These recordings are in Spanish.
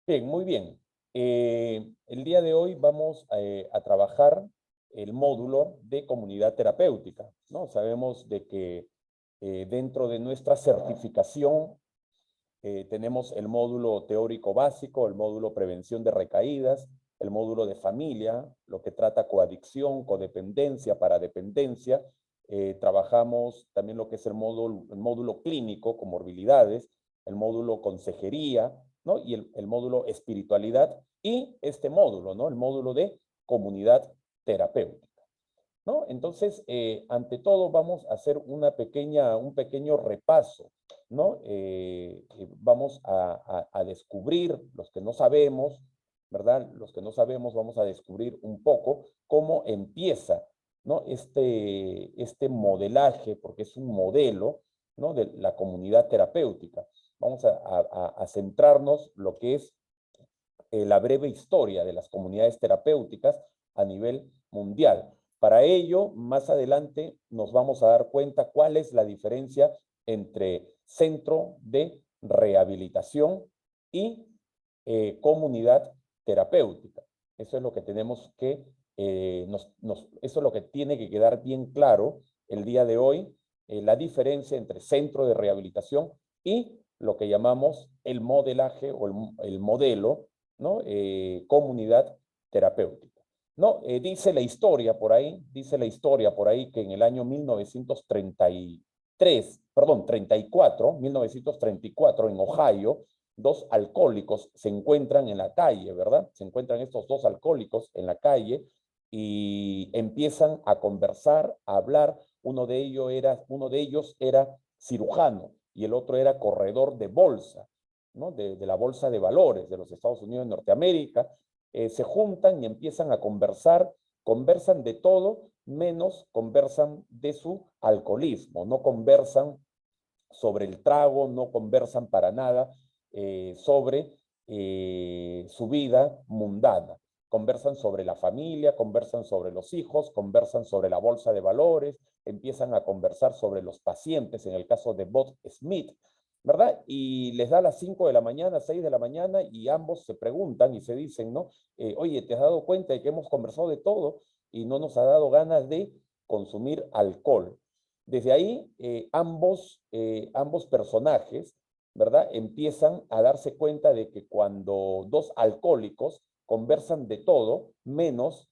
Bien, muy bien. El día de hoy vamos a trabajar el módulo de comunidad terapéutica, ¿no? Sabemos de que dentro de nuestra certificación tenemos el módulo teórico básico, el módulo prevención de recaídas, el módulo de familia, lo que trata coadicción, codependencia, paradependencia. Trabajamos también lo que es el módulo clínico, comorbilidades, el módulo consejería, ¿no? Y el módulo espiritualidad y este módulo, ¿no? El módulo de comunidad terapéutica, ¿no? Entonces, ante todo, vamos a hacer un pequeño repaso, ¿no? Vamos a descubrir los que no sabemos, ¿verdad? Los que no sabemos, vamos a descubrir un poco cómo empieza, ¿no? Este modelaje, porque es un modelo, ¿no? De la comunidad terapéutica. Vamos a centrarnos lo que es la breve historia de las comunidades terapéuticas a nivel mundial. Para ello, más adelante nos vamos a dar cuenta cuál es la diferencia entre centro de rehabilitación y comunidad terapéutica. Eso es lo que tenemos que, eso es lo que tiene que quedar bien claro el día de hoy, la diferencia entre centro de rehabilitación y lo que llamamos el modelaje o el modelo, ¿no? Comunidad terapéutica. No, dice la historia por ahí que en el año 1934, en Ohio, dos alcohólicos se encuentran en la calle, ¿verdad? Se encuentran estos dos alcohólicos en la calle y empiezan a conversar, a hablar. Uno de ellos era cirujano y el otro era corredor de bolsa, ¿no? De la bolsa de valores de los Estados Unidos de Norteamérica. Se juntan y empiezan a conversar, conversan de todo, menos conversan de su alcoholismo, no conversan sobre el trago, no conversan para nada sobre su vida mundana. Conversan sobre la familia, conversan sobre los hijos, conversan sobre la bolsa de valores, empiezan a conversar sobre los pacientes, en el caso de Bob Smith, ¿verdad? Y les da las 5 de la mañana, 6 de la mañana, y ambos se preguntan y se dicen, ¿no? Oye, ¿te has dado cuenta de que hemos conversado de todo y no nos ha dado ganas de consumir alcohol? Desde ahí, ambos personajes, ¿verdad? Empiezan a darse cuenta de que cuando dos alcohólicos conversan de todo, menos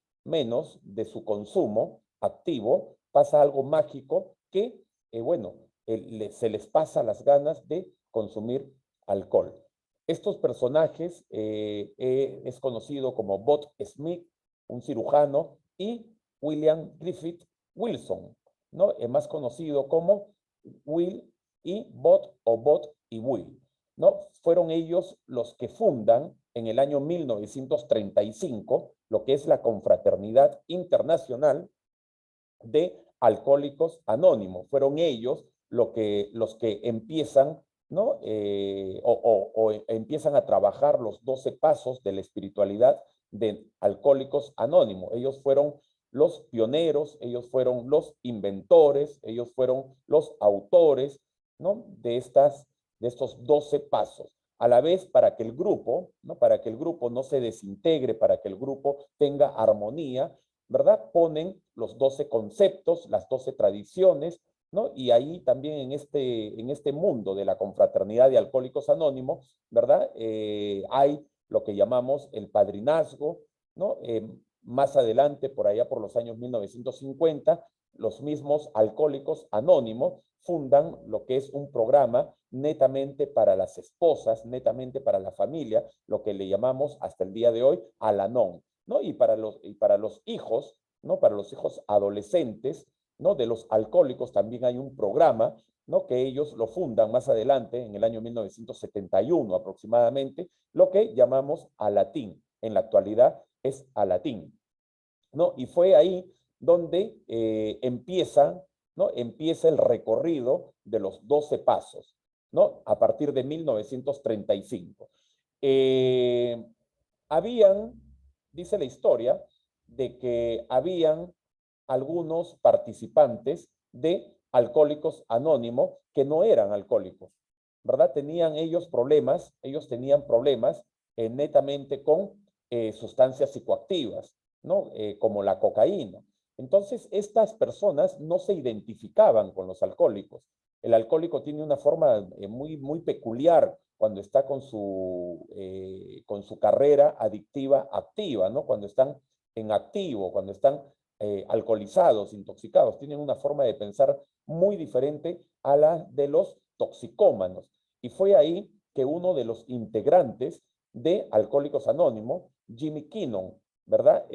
de su consumo activo, pasa algo mágico que, bueno, se les pasa las ganas de consumir alcohol. Estos personajes es conocido como Bob Smith, un cirujano, y William Griffith Wilson, ¿no? Es más conocido como Will y Bob o Bob y Will, ¿no? Fueron ellos los que fundan en el año 1935 lo que es la Confraternidad Internacional de Alcohólicos Anónimos. Fueron ellos los que empiezan, ¿no? O empiezan a trabajar los 12 pasos de la espiritualidad de Alcohólicos Anónimos. Ellos fueron los pioneros, ellos fueron los inventores, ellos fueron los autores, ¿no? De estos 12 pasos. A la vez, para que el grupo, ¿no? Para que el grupo no se desintegre, para que el grupo tenga armonía, ¿verdad? Ponen los 12 conceptos, las 12 tradiciones, ¿no? Y ahí también en este mundo de la confraternidad de Alcohólicos Anónimos, ¿verdad? Hay lo que llamamos el padrinazgo, ¿no? Más adelante, por allá por los años 1950, los mismos Alcohólicos Anónimos fundan lo que es un programa netamente para las esposas, netamente para la familia, lo que le llamamos hasta el día de hoy Al-Anon, ¿no? Y para los hijos, ¿no? Para los hijos adolescentes, ¿no? De los alcohólicos también hay un programa, ¿no? Que ellos lo fundan más adelante, en el año 1971 aproximadamente, lo que llamamos Alatín. En la actualidad es Alatín, ¿no? Y fue ahí donde ¿no? Empieza el recorrido de los 12 pasos, ¿no? A partir de 1935. Eh, habían, dice la historia, de que habían algunos participantes de Alcohólicos Anónimos que no eran alcohólicos, ¿verdad? Ellos tenían problemas netamente con sustancias psicoactivas, ¿no? Como la cocaína. Entonces, estas personas no se identificaban con los alcohólicos. El alcohólico tiene una forma muy peculiar cuando está con su carrera adictiva activa, ¿no? Cuando están en activo, cuando están alcoholizados, intoxicados, tienen una forma de pensar muy diferente a la de los toxicómanos. Y fue ahí que uno de los integrantes de Alcohólicos Anónimos, Jimmy Kinnon, ¿verdad?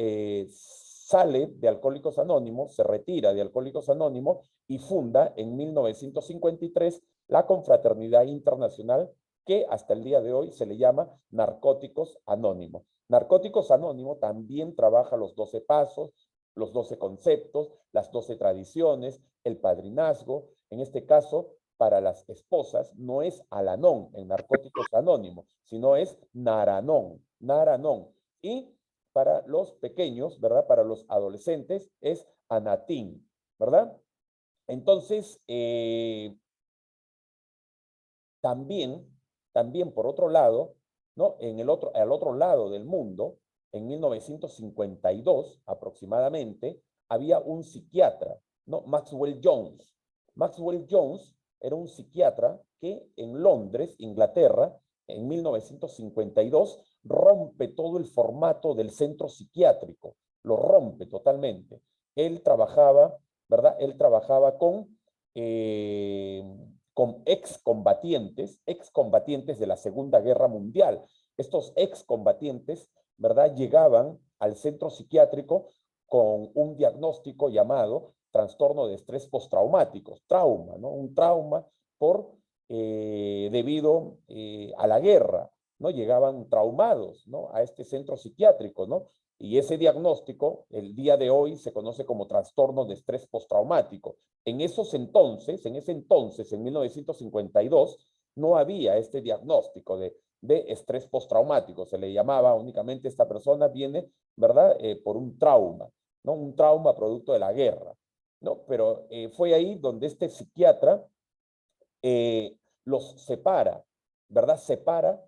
Sale de Alcohólicos Anónimos, se retira de Alcohólicos Anónimos y funda en 1953 la Confraternidad Internacional, que hasta el día de hoy se le llama Narcóticos Anónimos. Narcóticos Anónimos también trabaja los 12 pasos, los 12 conceptos, las 12 tradiciones, el padrinazgo. En este caso, para las esposas, no es Al-Anon en Narcóticos Anónimos, sino es Nar-Anon, Nar-Anon. Y para los pequeños, ¿verdad? Para los adolescentes es Anatín, ¿verdad? Entonces, también por otro lado, ¿no? Al otro lado del mundo, en 1952 aproximadamente, había un psiquiatra, ¿no? Maxwell Jones. Maxwell Jones era un psiquiatra que en Londres, Inglaterra, en 1952, rompe todo el formato del centro psiquiátrico, lo rompe totalmente. Él trabajaba, ¿verdad? Él trabajaba con excombatientes de la Segunda Guerra Mundial. Estos excombatientes, ¿verdad? Llegaban al centro psiquiátrico con un diagnóstico llamado trastorno de estrés postraumático, trauma, ¿no? Un trauma debido a la guerra, ¿no? Llegaban traumados, ¿no? A este centro psiquiátrico, ¿no? Y ese diagnóstico, el día de hoy, se conoce como trastorno de estrés postraumático. En ese entonces, en 1952, no había este diagnóstico de estrés postraumático. Se le llamaba únicamente, esta persona viene, ¿verdad? Por un trauma, ¿no? Un trauma producto de la guerra, ¿no? Pero fue ahí donde este psiquiatra los separa, ¿verdad? Separa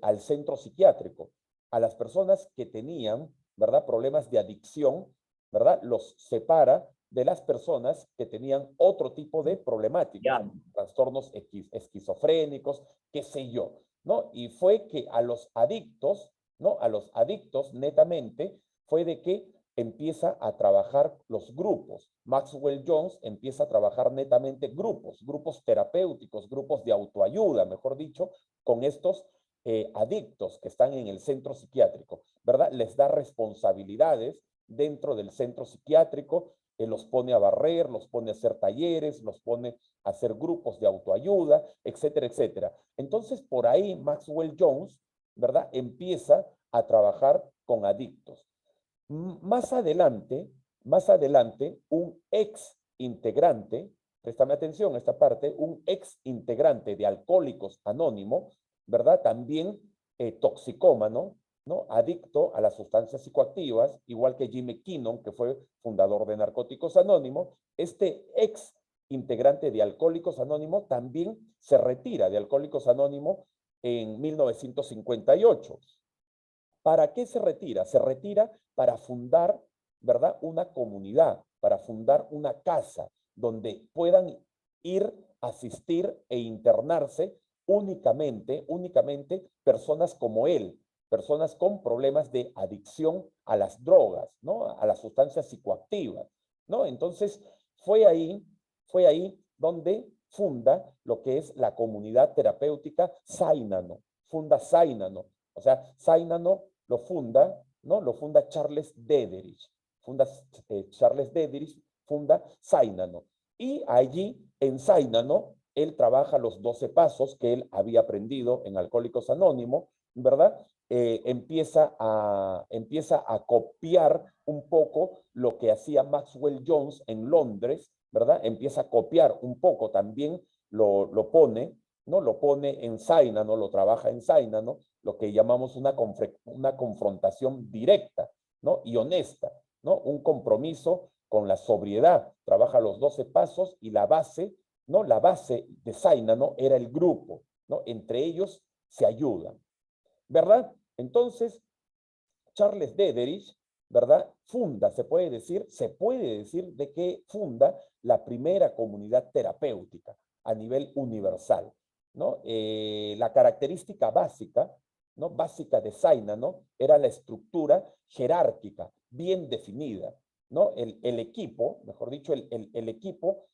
al centro psiquiátrico. A las personas que tenían, ¿verdad? Problemas de adicción, ¿verdad? Los separa de las personas que tenían otro tipo de problemáticas, trastornos esquizofrénicos, qué sé yo, ¿no? Y fue que a los adictos, ¿no? A los adictos netamente fue de que empieza a trabajar los grupos. Maxwell Jones empieza a trabajar netamente grupos terapéuticos, grupos de autoayuda, mejor dicho, con estos adictos que están en el centro psiquiátrico, ¿verdad? Les da responsabilidades dentro del centro psiquiátrico, los pone a barrer, los pone a hacer talleres, los pone a hacer grupos de autoayuda, etcétera, etcétera. Entonces, por ahí Maxwell Jones, ¿verdad? Empieza a trabajar con adictos. Más adelante, un ex integrante, préstame atención a esta parte, un ex integrante de Alcohólicos Anónimos, ¿verdad? También toxicómano, ¿no? Adicto a las sustancias psicoactivas, igual que Jimmy Kinnon, que fue fundador de Narcóticos Anónimos. Este ex integrante de Alcohólicos Anónimos también se retira de Alcohólicos Anónimos en 1958. ¿Para qué se retira? Se retira para fundar, ¿verdad? Una comunidad, para fundar una casa donde puedan ir, asistir e internarse únicamente personas como él, personas con problemas de adicción a las drogas, ¿no? A las sustancias psicoactivas, ¿no? Entonces, fue ahí donde funda lo que es la comunidad terapéutica Sainano, funda Sainano. O sea, Sainano lo funda, ¿no? Lo funda Charles Dederich. Charles Dederich funda Sainano. Y allí, en Sainano, él trabaja los 12 pasos que él había aprendido en Alcohólicos Anónimos, ¿verdad? Empieza a copiar un poco lo que hacía Maxwell Jones en Londres, ¿verdad? Empieza a copiar un poco también, lo pone, ¿no? Lo pone en Sainano, lo trabaja en Sainano, lo que llamamos una confrontación directa, ¿no? Y honesta, ¿no? Un compromiso con la sobriedad. Trabaja los 12 pasos y la base, ¿no? La base de Sainano era el grupo, ¿no? Entre ellos se ayudan. ¿verdad? Entonces, Charles Dederich, ¿verdad? Funda, se puede decir de que funda la primera comunidad terapéutica a nivel universal, ¿no? La característica básica, ¿no? Básica de Zaina, ¿no? Era la estructura jerárquica, bien definida, ¿no? El equipo, mejor dicho, el equipo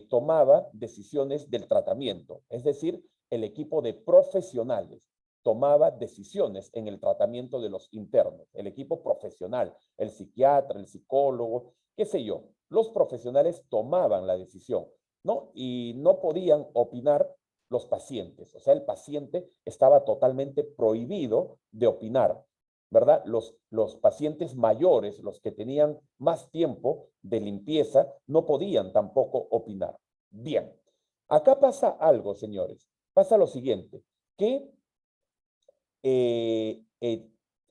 tomaba decisiones del tratamiento, es decir, el equipo de profesionales tomaba decisiones en el tratamiento de los internos, el equipo profesional, el psiquiatra, el psicólogo, qué sé yo, los profesionales tomaban la decisión, ¿no? Y no podían opinar los pacientes, o sea, el paciente estaba totalmente prohibido de opinar, ¿verdad? Los pacientes mayores, los que tenían más tiempo de limpieza, no podían tampoco opinar. Bien, acá pasa algo, señores, pasa lo siguiente, que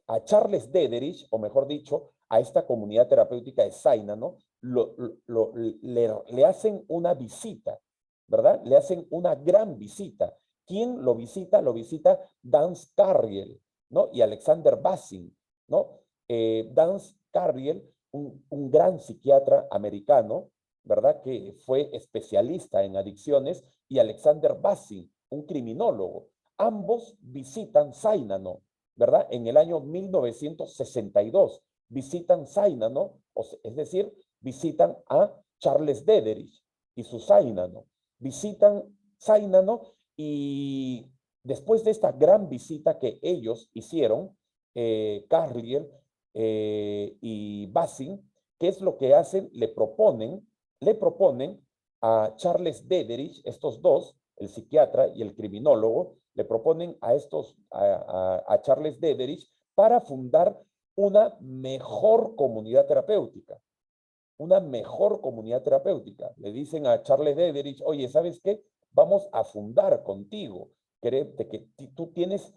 a Charles Dederich, o mejor dicho, a esta comunidad terapéutica de Zaina, ¿no? Le hacen una visita, ¿verdad? Le hacen una gran visita. ¿Quién lo visita? Lo visita Dance Carriel, ¿no? Y Alexander Bassin, ¿no? Dance Carriel, un gran psiquiatra americano, ¿verdad? Que fue especialista en adicciones, y Alexander Bassin, un criminólogo. Ambos visitan Zainano, ¿verdad? En el año 1962 visitan Zainano, es decir, visitan a Charles Dederich y su Zainano. Visitan Zainano y después de esta gran visita que ellos hicieron, Carlier y Bassin, ¿qué es lo que hacen? Le proponen a Charles Dederich, estos dos, el psiquiatra y el criminólogo, le proponen a Charles Dederich para fundar una mejor comunidad terapéutica. Una mejor comunidad terapéutica. Le dicen a Charles Dederich, oye, ¿sabes qué? Vamos a fundar contigo. Que tú tienes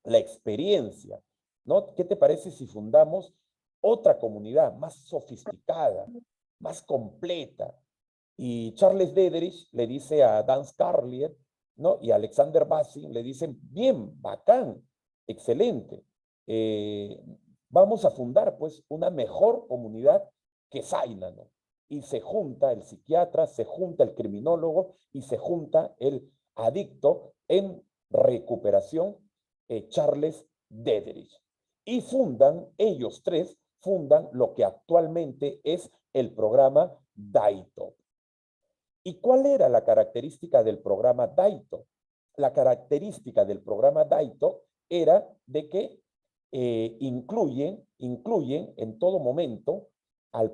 la experiencia, ¿no? ¿Qué te parece si fundamos otra comunidad más sofisticada, más completa? Y Charles Dederich le dice a Dan Carlier, ¿no? Y a Alexander Bassin le dicen, bien, bacán, excelente. Vamos a fundar pues una mejor comunidad que Zaina, ¿no? Y se junta el psiquiatra, se junta el criminólogo y se junta el adicto en recuperación, Charles Dederich. Y ellos tres fundan lo que actualmente es el programa DAITO. ¿Y cuál era la característica del programa DAITO? La característica del programa DAITO era de que incluyen en todo momento a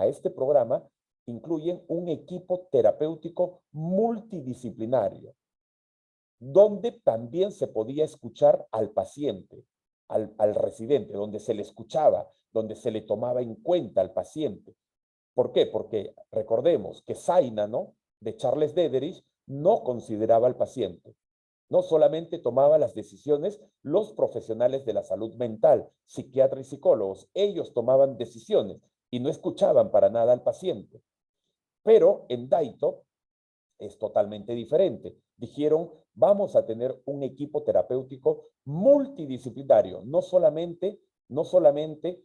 este programa, incluyen un equipo terapéutico multidisciplinario, donde también se podía escuchar al paciente, al residente, donde se le escuchaba, donde se le tomaba en cuenta al paciente. ¿Por qué? Porque recordemos que Zaina, ¿no? De Charles Dederich, no consideraba al paciente. No solamente tomaba las decisiones los profesionales de la salud mental, psiquiatras y psicólogos. Ellos tomaban decisiones y no escuchaban para nada al paciente. Pero en Daito es totalmente diferente. Dijeron, vamos a tener un equipo terapéutico multidisciplinario, no solamente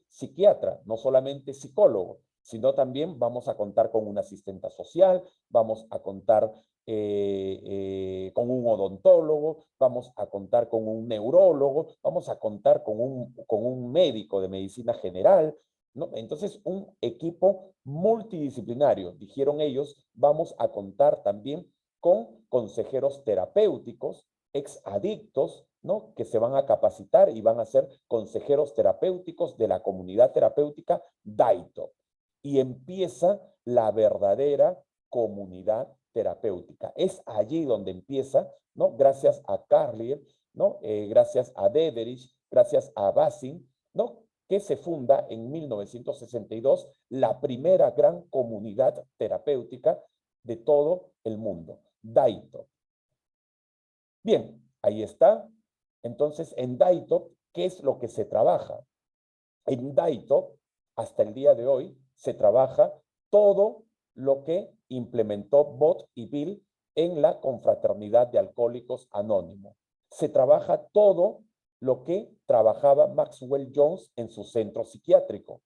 psiquiatra, no solamente psicólogo, sino también vamos a contar con una asistenta social, vamos a contar con un odontólogo, vamos a contar con un neurólogo, vamos a contar con un médico de medicina general, ¿no? Entonces, un equipo multidisciplinario, dijeron ellos, vamos a contar también con consejeros terapéuticos, exadictos, ¿no? Que se van a capacitar y van a ser consejeros terapéuticos de la comunidad terapéutica DAITO. Y empieza la verdadera comunidad terapéutica. Es allí donde empieza, ¿no? Gracias a Carlier, ¿no? Gracias a Dederich, gracias a Bassin, ¿no? Que se funda en 1962 la primera gran comunidad terapéutica de todo el mundo, DAITO. Bien, ahí está. Entonces, en DAITO, ¿qué es lo que se trabaja? En DAITO, hasta el día de hoy, se trabaja todo lo que implementó Bot y Bill en la Confraternidad de Alcohólicos Anónimos. se trabaja todo lo que trabajaba Maxwell Jones en su centro psiquiátrico.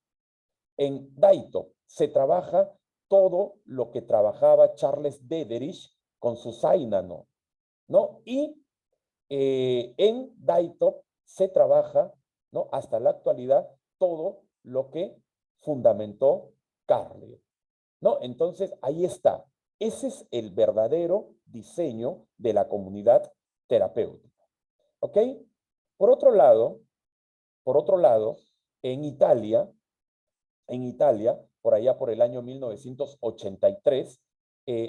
En Daito se trabaja todo lo que trabajaba Charles Dederich con su Zainano, ¿no? Y en Daito se trabaja, ¿no?, hasta la actualidad todo lo que fundamentó Carle, ¿no? Entonces, ahí está. Ese es el verdadero diseño de la comunidad terapéutica, ¿ok? Por otro lado, en Italia, por allá por el año 1983,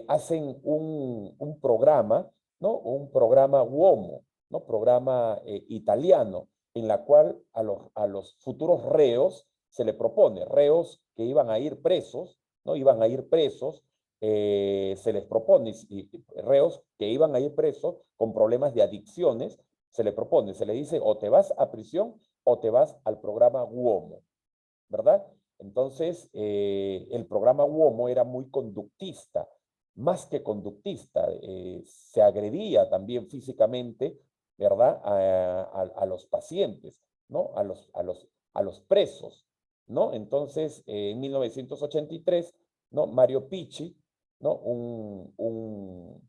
hacen un programa, ¿no? Un programa Uomo, ¿no? Programa italiano, en la cual a los futuros reos se le propone, reos que iban a ir presos, ¿no? Iban a ir presos, se les propone, reos que iban a ir presos con problemas de adicciones, se le propone, se le dice, o te vas a prisión o te vas al programa Uomo, ¿verdad? Entonces, el programa Uomo era muy conductista, más que conductista, se agredía también físicamente, ¿verdad?, a los pacientes, ¿no? A los presos, ¿no? Entonces, en 1983, ¿no?, Mario Picci, ¿no?, un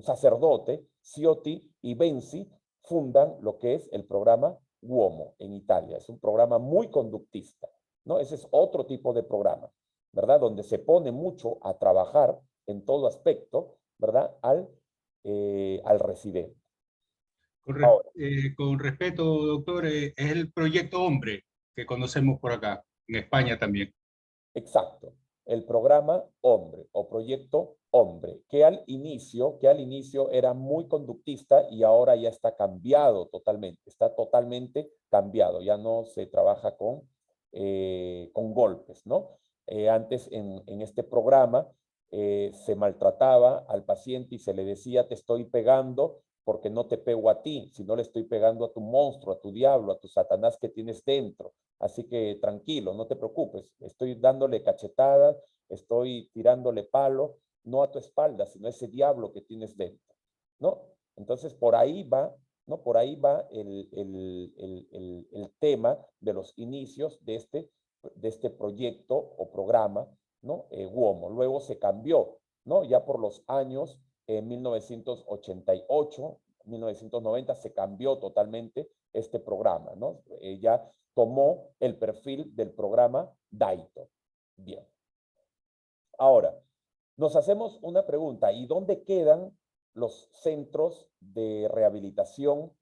sacerdote, Ciotti y Benzi, fundan lo que es el programa Uomo en Italia. Es un programa muy conductista, ¿no? Ese es otro tipo de programa, ¿verdad? Donde se pone mucho a trabajar en todo aspecto, ¿verdad? Al residente. Ahora, Con respeto, doctor, es el proyecto Hombre que conocemos por acá, en España también. exacto, el programa Hombre o Proyecto Hombre, que al inicio era muy conductista y ahora ya está cambiado totalmente, está totalmente cambiado, ya no se trabaja con golpes, ¿no? Antes en este programa se maltrataba al paciente y se le decía, te estoy pegando porque no te pego a ti, sino le estoy pegando a tu monstruo, a tu diablo, a tu Satanás que tienes dentro. Así que tranquilo, no te preocupes, estoy dándole cachetadas, estoy tirándole palo, no a tu espalda, sino a ese diablo que tienes dentro, ¿no? Entonces, por ahí va, ¿no? Por ahí va el tema de los inicios de este proyecto o programa, ¿no? Uomo. Luego se cambió, ¿no? Ya por los años 1988, 1990, se cambió totalmente este programa, ¿no? Ya tomó el perfil del programa Daito. Bien. Ahora, nos hacemos una pregunta, ¿y dónde quedan los centros de rehabilitación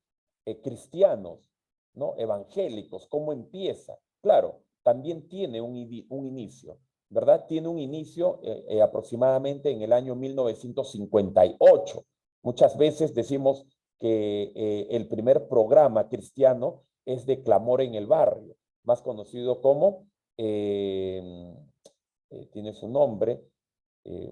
cristianos, ¿no? Evangélicos? ¿Cómo empieza? Claro, también tiene un inicio, ¿verdad? Tiene un inicio aproximadamente en el año 1958. Muchas veces decimos que el primer programa cristiano es de Clamor en el Barrio, más conocido como, tiene su nombre,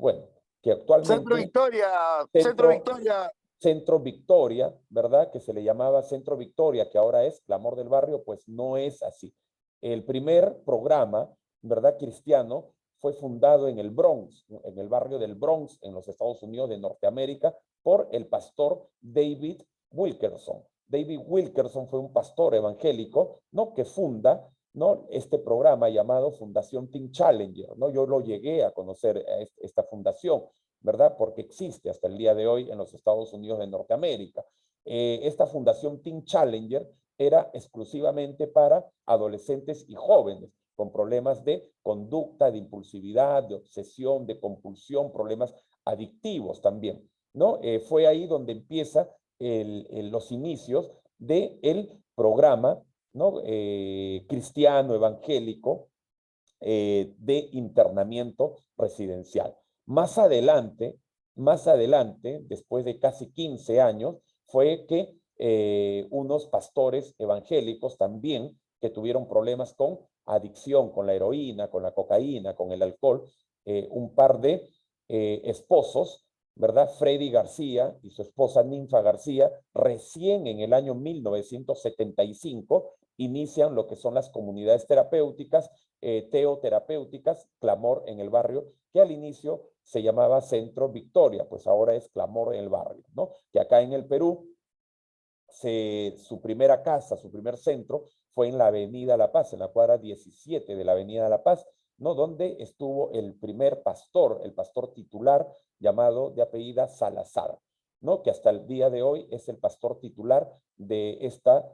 bueno, que Centro actualmente Victoria, Centro Centro, Victoria. Centro Victoria, ¿verdad? Que se le llamaba Centro Victoria, que ahora es Clamor del Barrio, pues no es así. El primer programa, ¿verdad?, cristiano, fue fundado en el Bronx, en el barrio del Bronx, en los Estados Unidos de Norteamérica, por el pastor David Wilkerson. David Wilkerson fue un pastor evangélico, ¿no?, que funda, ¿no?, este programa llamado Fundación Teen Challenger, ¿no? Yo lo llegué a conocer, esta fundación, ¿verdad? Porque existe hasta el día de hoy en los Estados Unidos de Norteamérica. Esta fundación Teen Challenger era exclusivamente para adolescentes y jóvenes con problemas de conducta, de impulsividad, de obsesión, de compulsión, problemas adictivos también, ¿no? Fue ahí donde empieza los inicios del programa, ¿no?, cristiano evangélico de internamiento residencial. Más adelante, después de casi 15 años, fue que unos pastores evangélicos también que tuvieron problemas con adicción, con la heroína, con la cocaína, con el alcohol, un par de esposos, ¿verdad? Freddy García y su esposa Ninfa García, recién en el año 1975, inician lo que son las comunidades terapéuticas, teoterapéuticas, Clamor en el Barrio, que al inicio se llamaba Centro Victoria, pues ahora es Clamor en el Barrio, ¿no? Que acá en el Perú su primera casa, su primer centro, fue en la Avenida La Paz, en la cuadra 17 de la Avenida La Paz, ¿no? Donde estuvo el primer pastor, el pastor titular, llamado de apellida Salazar, ¿no? Que hasta el día de hoy es el pastor titular de esta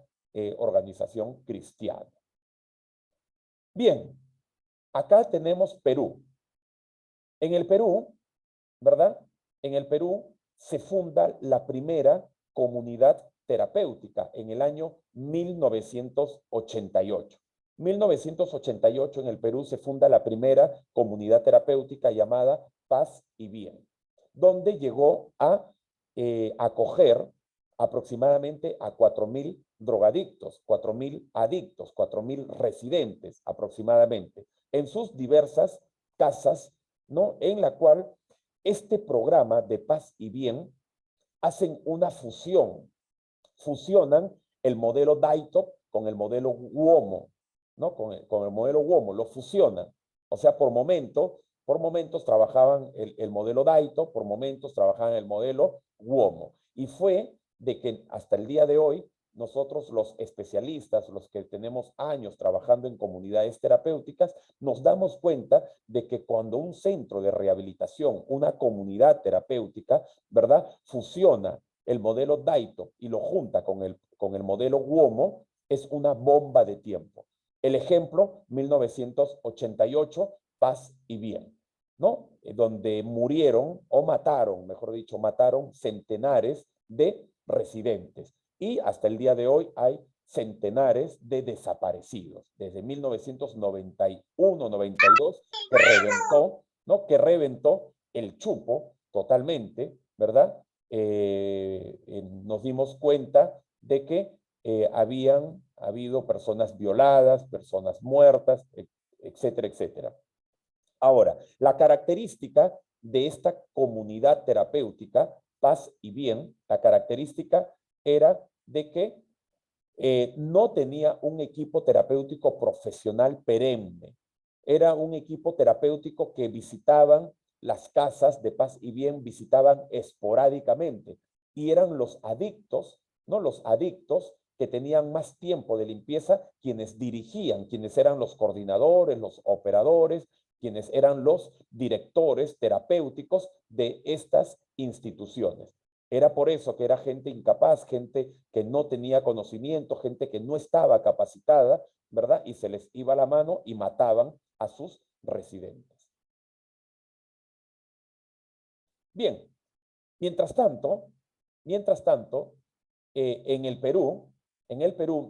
organización cristiana. Bien, acá tenemos Perú. En el Perú, ¿verdad? En el Perú se funda la primera comunidad terapéutica en el año 1988. 1988 en el Perú se funda la primera comunidad terapéutica llamada Paz y Bien, donde llegó a acoger aproximadamente a 4.000 drogadictos, 4.000 adictos, 4.000 residentes aproximadamente, en sus diversas casas, ¿no? En la cual este programa de Paz y Bien hacen una fusión, fusionan el modelo Daito con el modelo Uomo, ¿no? Con el modelo Uomo, lo fusionan. O sea, por momentos trabajaban el modelo Daito, por momentos trabajaban el modelo Uomo. Y fue de que hasta el día de hoy, nosotros los especialistas, los que tenemos años trabajando en comunidades terapéuticas, nos damos cuenta de que cuando un centro de rehabilitación, una comunidad terapéutica, ¿verdad?, fusiona el modelo Daito y lo junta con el modelo Uomo, es una bomba de tiempo. El ejemplo, 1988, Paz y Bien, ¿no? Donde murieron o mataron, mejor dicho, mataron centenares de residentes. Y hasta el día de hoy hay centenares de desaparecidos. Desde 1991-92, que reventó, ¿no? Que reventó el Chupo totalmente, ¿verdad? Nos dimos cuenta de que habían habido personas violadas, personas muertas, etcétera, etcétera. Ahora, la característica de esta comunidad terapéutica, Paz y Bien, la característica era de que no tenía un equipo terapéutico profesional perenne. Era un equipo terapéutico que visitaban las casas de Paz y Bien, visitaban esporádicamente. Y eran los adictos, ¿no? Los adictos que tenían más tiempo de limpieza, quienes dirigían, quienes eran los coordinadores, los operadores, quienes eran los directores terapéuticos de estas instituciones. Era por eso que era gente incapaz, gente que no tenía conocimiento, gente que no estaba capacitada, ¿verdad? Y se les iba la mano y mataban a sus residentes. Bien, mientras tanto, en el Perú,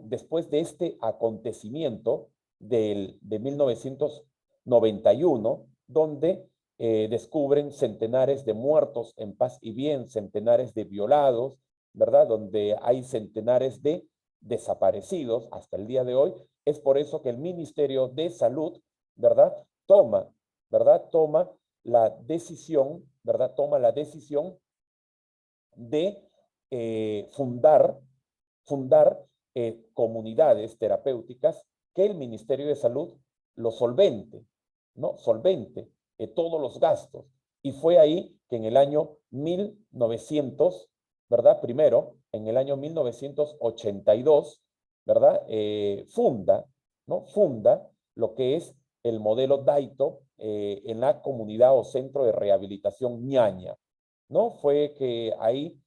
después de este acontecimiento de 1991, donde descubren centenares de muertos en Paz y Bien, centenares de violados, ¿verdad? Donde hay centenares de desaparecidos hasta el día de hoy. Es por eso que el Ministerio de Salud, ¿verdad? Toma la decisión, ¿verdad? Toma la decisión de fundar comunidades terapéuticas que el Ministerio de Salud lo solvente, ¿no? Solvente todos los gastos. Y fue ahí que en el año 1900, ¿verdad? Primero, en el año 1982, ¿verdad? Funda lo que es el modelo Daito en la comunidad o centro de rehabilitación Ñaña, ¿no? Fue que ahí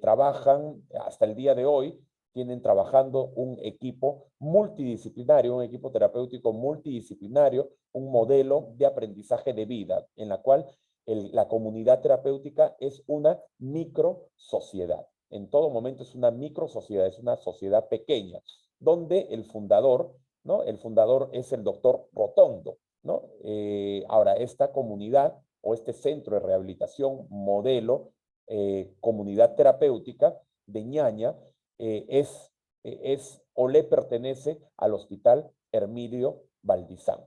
trabajan hasta el día de hoy, tienen trabajando un equipo multidisciplinario, un equipo terapéutico multidisciplinario, un modelo de aprendizaje de vida, en la cual la comunidad terapéutica es una micro sociedad. En todo momento es una micro sociedad, es una sociedad pequeña, donde el fundador, ¿no? El fundador es el doctor Rotondo, ¿no? Ahora, esta comunidad o este centro de rehabilitación modelo, comunidad terapéutica de Ñaña, es o le pertenece al Hospital Hermilio Valdizán.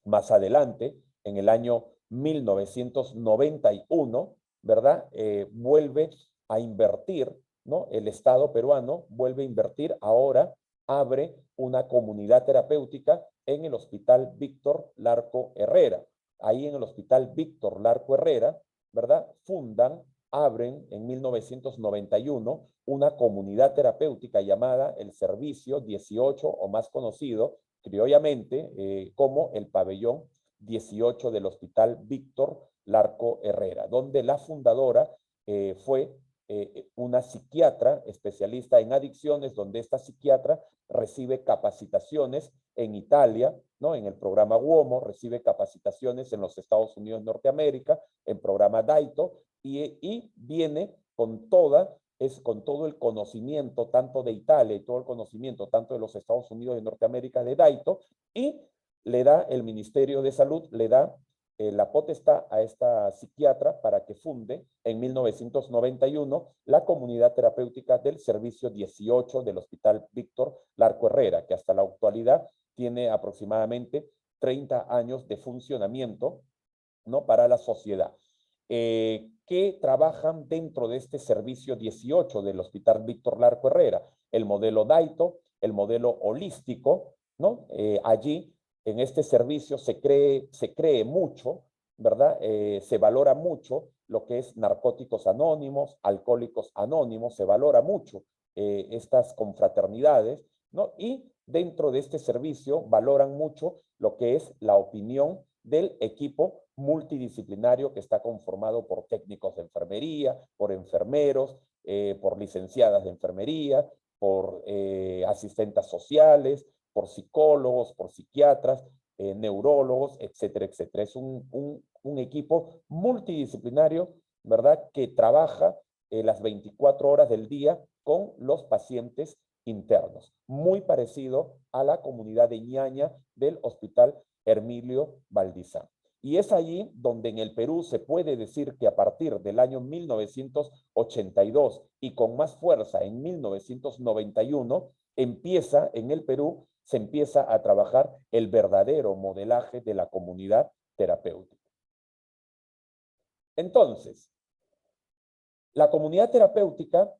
Más adelante, en el año 1991, ¿verdad? Vuelve a invertir, ¿no? El Estado peruano vuelve a invertir, ahora abre una comunidad terapéutica en el Hospital Víctor Larco Herrera. Ahí en el Hospital Víctor Larco Herrera, ¿verdad? Fundan abren en 1991 una comunidad terapéutica llamada el Servicio 18, o más conocido criollamente como el Pabellón 18 del Hospital Víctor Larco Herrera, donde la fundadora fue una psiquiatra especialista en adicciones, donde esta psiquiatra recibe capacitaciones en Italia, ¿no? En el programa UOMO, recibe capacitaciones en los Estados Unidos de Norteamérica, en programa DAITO, y viene con todo el conocimiento tanto de Italia y todo el conocimiento tanto de los Estados Unidos de Norteamérica de DAITO, y le da el Ministerio de Salud, le da la potestad a esta psiquiatra para que funde en 1991 la comunidad terapéutica del Servicio 18 del Hospital Víctor Larco Herrera, que hasta la actualidad tiene aproximadamente 30 años de funcionamiento, ¿no? Para la sociedad. Que trabajan dentro de este Servicio 18 del Hospital Víctor Larco Herrera, el modelo DAITO, el modelo holístico, ¿no? Allí en este servicio se cree mucho, ¿verdad? Se valora mucho lo que es narcóticos anónimos, alcohólicos anónimos, se valora mucho estas confraternidades, ¿no? Y dentro de este servicio valoran mucho lo que es la opinión del equipo multidisciplinario que está conformado por técnicos de enfermería, por enfermeros, por licenciadas de enfermería, por asistentes sociales, por psicólogos, por psiquiatras, neurólogos, etcétera, etcétera. Es un equipo multidisciplinario, ¿verdad?, que trabaja las 24 horas del día con los pacientes internos, muy parecido a la comunidad de Ñaña del Hospital Hermilio Valdizán. Y es allí donde en el Perú se puede decir que a partir del año 1982 y con más fuerza en 1991, empieza en el Perú, se empieza a trabajar el verdadero modelaje de la comunidad terapéutica. Entonces, la comunidad terapéutica,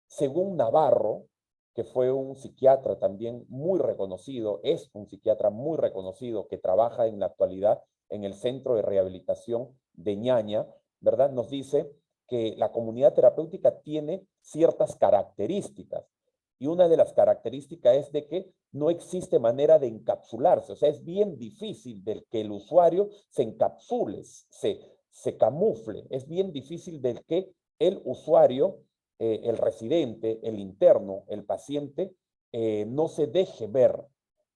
según Navarro, que fue un psiquiatra también muy reconocido, es un psiquiatra muy reconocido que trabaja en la actualidad en el Centro de Rehabilitación de Ñaña, ¿verdad? Nos dice que la comunidad terapéutica tiene ciertas características, y una de las características es de que no existe manera de encapsularse, o sea, es bien difícil de que el usuario se encapsule, se camufle, es bien difícil de que el usuario, el residente, el interno, el paciente, no se deje ver.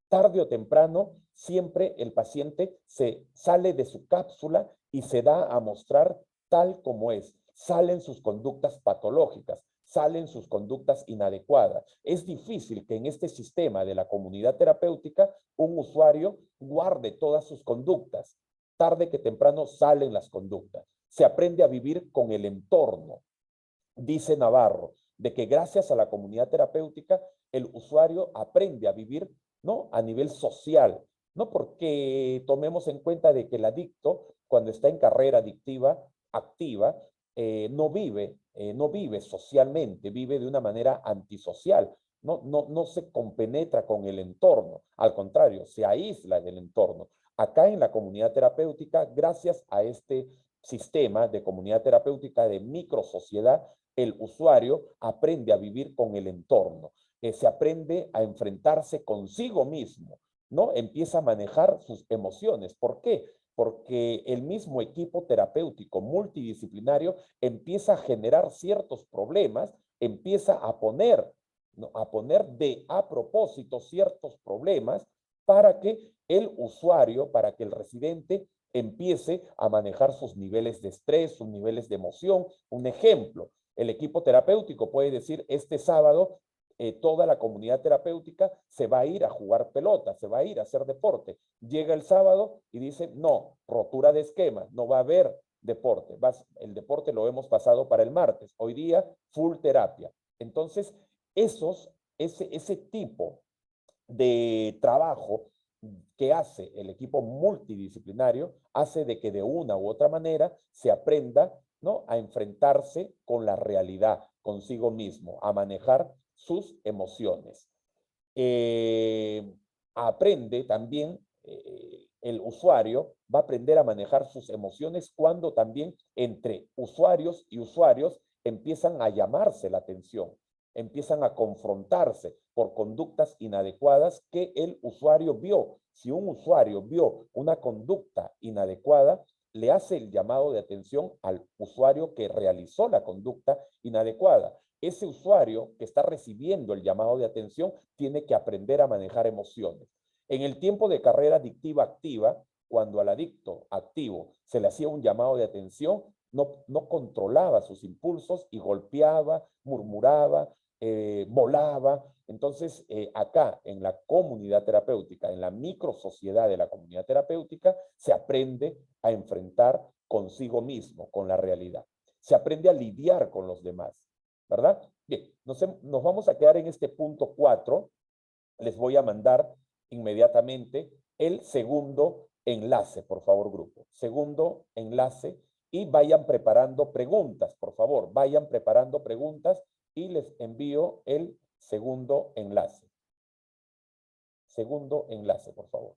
Tarde o temprano, siempre el paciente se sale de su cápsula y se da a mostrar tal como es. Salen sus conductas patológicas, salen sus conductas inadecuadas. Es difícil que en este sistema de la comunidad terapéutica un usuario guarde todas sus conductas. Tarde que temprano salen las conductas. Se aprende a vivir con el entorno. Dice Navarro, de que gracias a la comunidad terapéutica el usuario aprende a vivir, ¿no?, a nivel social, no porque tomemos en cuenta de que el adicto, cuando está en carrera adictiva activa, no vive socialmente, vive de una manera antisocial, no se compenetra con el entorno, al contrario, se aísla del entorno. Acá en la comunidad terapéutica, gracias a este sistema de comunidad terapéutica de microsociedad, el usuario aprende a vivir con el entorno, se aprende a enfrentarse consigo mismo, ¿no? Empieza a manejar sus emociones. ¿Por qué? Porque el mismo equipo terapéutico multidisciplinario empieza a generar ciertos problemas, empieza a poner, ¿no?, a propósito ciertos problemas para que el usuario, para que el residente empiece a manejar sus niveles de estrés, sus niveles de emoción. Un ejemplo, el equipo terapéutico puede decir, este sábado toda la comunidad terapéutica se va a ir a jugar pelota, se va a ir a hacer deporte. Llega el sábado y dice, no, rotura de esquema, no va a haber deporte. El deporte lo hemos pasado para el martes. Hoy día, full terapia. Entonces, ese tipo de trabajo que hace el equipo multidisciplinario hace de que de una u otra manera se aprenda, ¿no?, a enfrentarse con la realidad, consigo mismo, a manejar sus emociones. Aprende también el usuario va a aprender a manejar sus emociones cuando también entre usuarios y usuarios empiezan a llamarse la atención, empiezan a confrontarse por conductas inadecuadas que el usuario vio. Si un usuario vio una conducta inadecuada, le hace el llamado de atención al usuario que realizó la conducta inadecuada. Ese usuario que está recibiendo el llamado de atención tiene que aprender a manejar emociones. En el tiempo de carrera adictiva activa, cuando al adicto activo se le hacía un llamado de atención, no controlaba sus impulsos y golpeaba, murmuraba, volaba. Entonces, acá en la comunidad terapéutica, en la microsociedad de la comunidad terapéutica, se aprende a enfrentar consigo mismo, con la realidad. Se aprende a lidiar con los demás, ¿verdad? Bien, nos vamos a quedar en este punto 4. Les voy a mandar inmediatamente el segundo enlace, por favor, grupo. Segundo enlace, y vayan preparando preguntas, por favor. Vayan preparando preguntas y les envío el segundo enlace. Segundo enlace, por favor.